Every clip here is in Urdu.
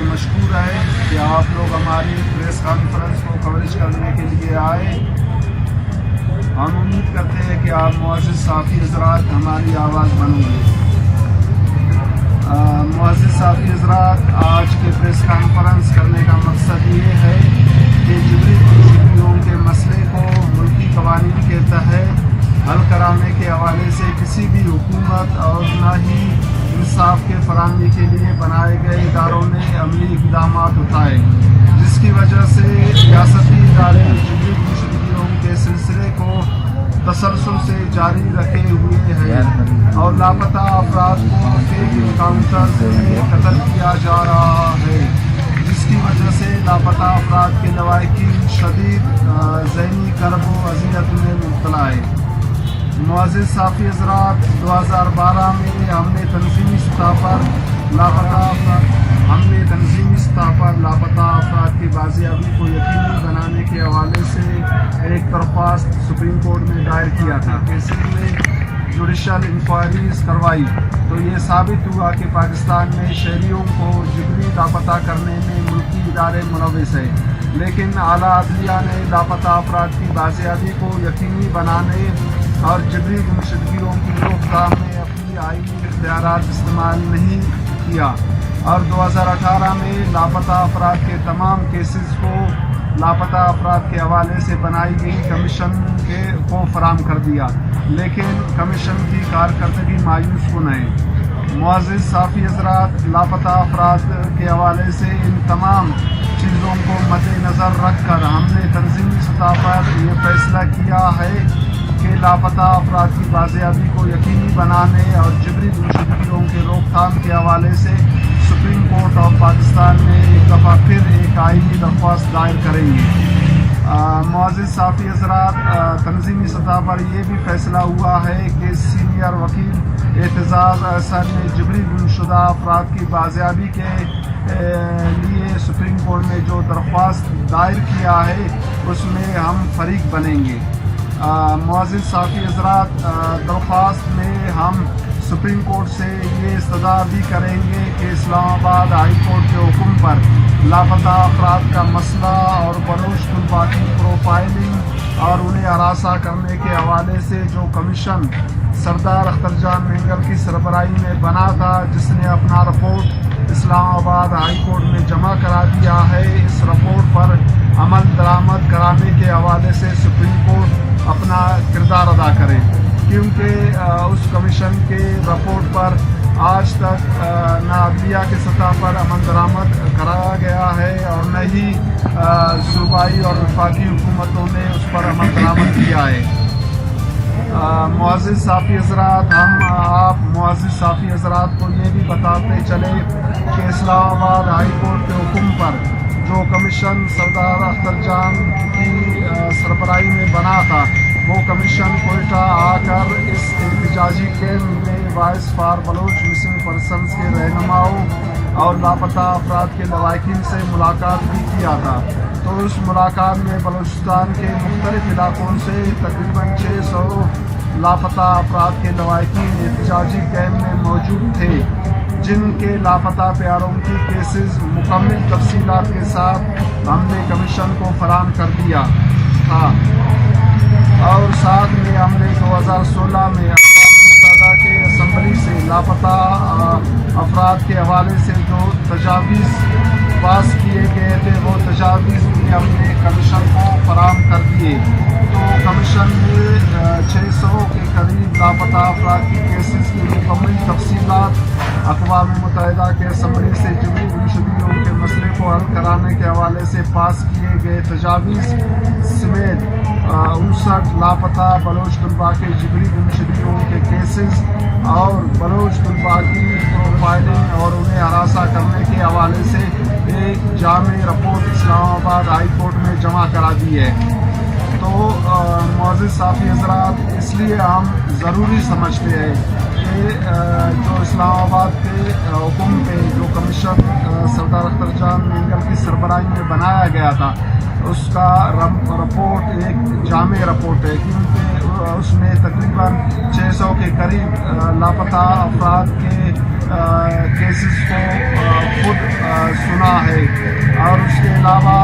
مشکور ہے کہ آپ لوگ ہماری پریس کانفرنس کو کوریج کرنے کے لیے آئے۔ ہم امید کرتے ہیں کہ آپ معزز صحافی حضرات ہماری آواز بنو گے۔ معزز صحافی حضرات، آج کے پریس کانفرنس کرنے کا مقصد یہ ہے کہ جبری شکریوں کے مسئلے کو ملکی قوانین کے تحت حل کرانے کے حوالے سے کسی بھی حکومت اور نہ ہی انصاف کے فراہمی کے لیے بنائے گئے اداروں نے عملی اقدامات اٹھائے، جس کی وجہ سے ریاستی ادارے جبری مشرقیوں کے سلسلے کو تسلسل سے جاری رکھے ہوئے ہیں اور لاپتہ افراد کو فیک انکاؤنٹر میں قتل کیا جا رہا ہے، جس کی وجہ سے لاپتہ افراد کے لواحقین شدید ذہنی کرب و اذیت میں مبتلا ہے۔ معزز صحافی حضرات، 2012 میں ہم نے تنظیمی سطح پر لاپتہ افراد کی بازیابی کو یقینی بنانے کے حوالے سے ایک درخواست سپریم کورٹ میں دائر کیا تھا۔ کیسز میں جوڈیشل انکوائریز کروائی تو یہ ثابت ہوا کہ پاکستان میں شہریوں کو جبری لاپتہ کرنے میں ملکی ادارے ملوث ہیں، لیکن اعلیٰ عدلیہ نے لاپتہ افراد کی بازیابی کو یقینی بنانے اور جبری گمشدگیوں کی روک تھام میں اپنی آئینی اختیارات استعمال نہیں کیا، اور 2018 میں لاپتہ افراد کے تمام کیسز کو لاپتہ افراد کے حوالے سے بنائی گئی کمیشن کو فراہم کر دیا، لیکن کمیشن کی کارکردگی مایوس کن ہے۔ معزز صحافی حضرات، لاپتہ افراد کے حوالے سے ان تمام چیزوں کو مد نظر رکھ کر ہم نے تنظیمی سطح پر یہ فیصلہ کیا ہے کہ لاپتہ افراد کی بازیابی کو یقینی بنانے اور جبری گمشدگیوں کے روک تھام کے حوالے سے سپریم کورٹ آف پاکستان میں ایک دفعہ پھر ایک آئینی درخواست دائر کریں گے۔ معزز صحافی حضرات، تنظیمی سطح پر یہ بھی فیصلہ ہوا ہے کہ سینئر وکیل اعتزاز احسن نے جبری گمشدہ افراد کی بازیابی کے لیے سپریم کورٹ میں جو درخواست دائر کیا ہے اس میں ہم فریق بنیں گے۔ معزز صحافی حضرات، درخواست میں ہم سپریم کورٹ سے یہ استدعا بھی کریں گے کہ اسلام آباد ہائی کورٹ کے حکم پر لاپتہ افراد کا مسئلہ اور بلوچ طلباء کی پروفائلنگ اور انہیں ہراساں کرنے کے حوالے سے جو کمیشن سردار اختر جان مینگل کی سربراہی میں بنا تھا، جس نے اپنا رپورٹ اسلام آباد ہائی کورٹ میں جمع کرا دیا ہے، اس رپورٹ پر عمل درآمد کرانے کے حوالے سے سپریم کورٹ اپنا کردار ادا کرے، کیونکہ اس کمیشن کے رپورٹ پر آج تک نہ عدلیہ کے سطح پر عمل درآمد کرایا گیا ہے اور نہ ہی صوبائی اور وفاقی حکومتوں نے اس پر عمل درآمد کیا ہے۔ معزز صحافی حضرات، ہم آپ معزز صحافی حضرات کو یہ بھی بتاتے چلے کہ اسلام آباد ہائی کورٹ کے حکم پر جو کمیشن سردار اختر جان کی سربراہی میں بنا تھا، وہ کمیشن کوئٹہ آ کر اس احتجاجی کیمپ میں voice for Baloch missing persons کے رہنماؤں اور لاپتہ افراد کے لواحقین سے ملاقات بھی کیا تھا۔ تو اس ملاقات میں بلوچستان کے مختلف علاقوں سے تقریباً 600 لاپتہ افراد کے لواحقین احتجاجی کیمپ میں موجود تھے، جن کے لاپتہ پیاروں کی کیسز مکمل تفصیلات کے ساتھ ہم نے کمیشن کو فراہم کر دیا تھا، اور ساتھ میں ہم نے 2016 میں اقوام متحدہ کے اسمبلی سے لاپتہ افراد کے حوالے سے جو تجاویز پاس کیے گئے تھے، وہ تجاویز بھی ہم نے کمیشن کو فراہم کر دیے۔ تو کمیشن نے 600 کے قریب لاپتہ افراد کی کیسز کی مکمل تفصیلات اقوام متحدہ کے اسمبلی سے جبری گمشدگیوں کے مسئلے کو حل کرانے کے حوالے سے پاس کیے گئے تجاویز سمیت 59 لاپتہ بلوچ طلباء کے جبری گمشدگیوں کے کیسز اور بلوچ طلباء کی پروفائلنگ اور انہیں ہراساں کرنے کے حوالے سے ایک جامع رپورٹ اسلام آباد ہائی کورٹ میں جمع کرا دی ہے۔ تو معزز صحافی حضرات، اس لیے ہم ضروری سمجھتے ہیں کہ جو اسلام آباد کے حکم پہ جو کمیشن سردار اختر جان مینگل کی سربراہی میں بنایا گیا تھا، اس کا رپورٹ ایک جامع رپورٹ ہے، کیونکہ اس میں تقریباً 600 کے قریب لاپتہ افراد کے کیسز کو خود سنا ہے. اور اس کے علاوہ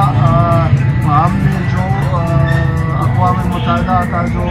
ہم نے جو اقوام متحدہ کا جو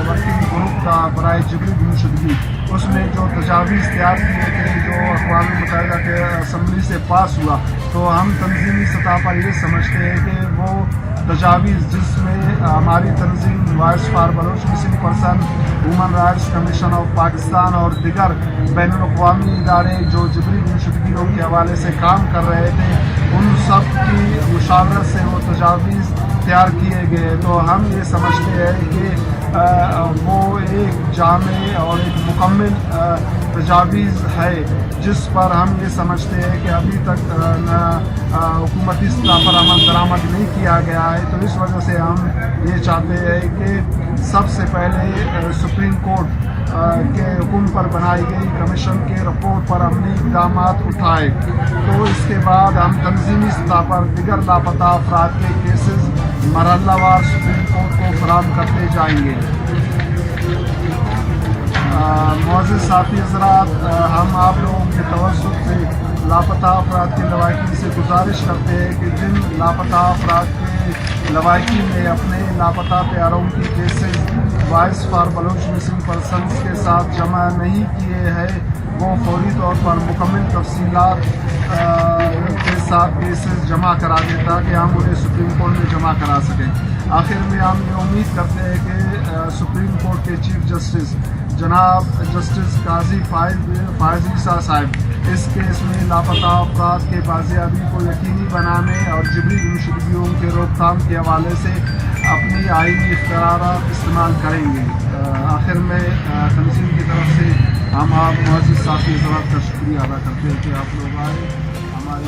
ورکنگ گروپ تھا برائے جبری گمشدگی، اس میں جو تجاویز تیار کیے تھے جو اقوام متحدہ کے اسمبلی سے پاس ہوا، تو ہم تنظیمی سطح پر یہ سمجھتے ہیں کہ وہ تجاویز جس میں ہماری تنظیم voice for Baloch missing person, human rights commission of Pakistan اور دیگر بین الاقوامی ادارے جو جبری گمشدگیوں کے حوالے سے کام کر رہے تھے، ان سب کی مشاورت سے وہ تجاویز تیار کیے گئے. تو ہم یہ سمجھتے ہیں کہ وہ ایک جامع اور ایک مکمل تجاویز ہے جس پر ہم یہ سمجھتے ہیں کہ ابھی تک حکومتی سطح پر عمل درآمد نہیں کیا گیا ہے. تو اس وجہ سے ہم یہ چاہتے ہیں کہ سب سے پہلے سپریم کورٹ کے حکم پر بنائی گئی کمیشن کے رپورٹ پر عملی اقدامات اٹھائے. تو اس کے بعد ہم تنظیمی سطح پر دیگر لاپتہ افراد کے کیسز مرحلہ وار سپریم کورٹ کو فراہم کرتے جائیں گے. معزز ساتھی حضرات، ہم آپ لوگوں کے توسط سے لاپتہ افراد کے لواحقین سے گزارش کرتے ہیں کہ جن لاپتہ افراد کے لواحقین نے اپنے لاپتہ پیاروں کی cases voice for Baloch missing persons کے ساتھ جمع نہیں کیے ہیں، وہ فوری طور پر مکمل تفصیلات کے ساتھ کیسز جمع کرا دیں تاکہ ہم انہیں سپریم کورٹ میں جمع کرا سکیں. آخر میں ہم یہ امید کرتے ہیں کہ سپریم کورٹ کے چیف جسٹس جناب جسٹس قاضی فائز عیسیٰ صاحب اس کیس میں لاپتہ افراد کے بازیابی کو یقینی بنانے اور جبری گمشدگیوں کے روک تھام کے حوالے سے اپنی آئینی اختیارات استعمال کریں گے. آخر میں تنظیم کی طرف سے ہم آپ معزز ساتھی حضرات کا شکریہ ادا کرتے ہیں کہ آپ لوگ آئے ہماری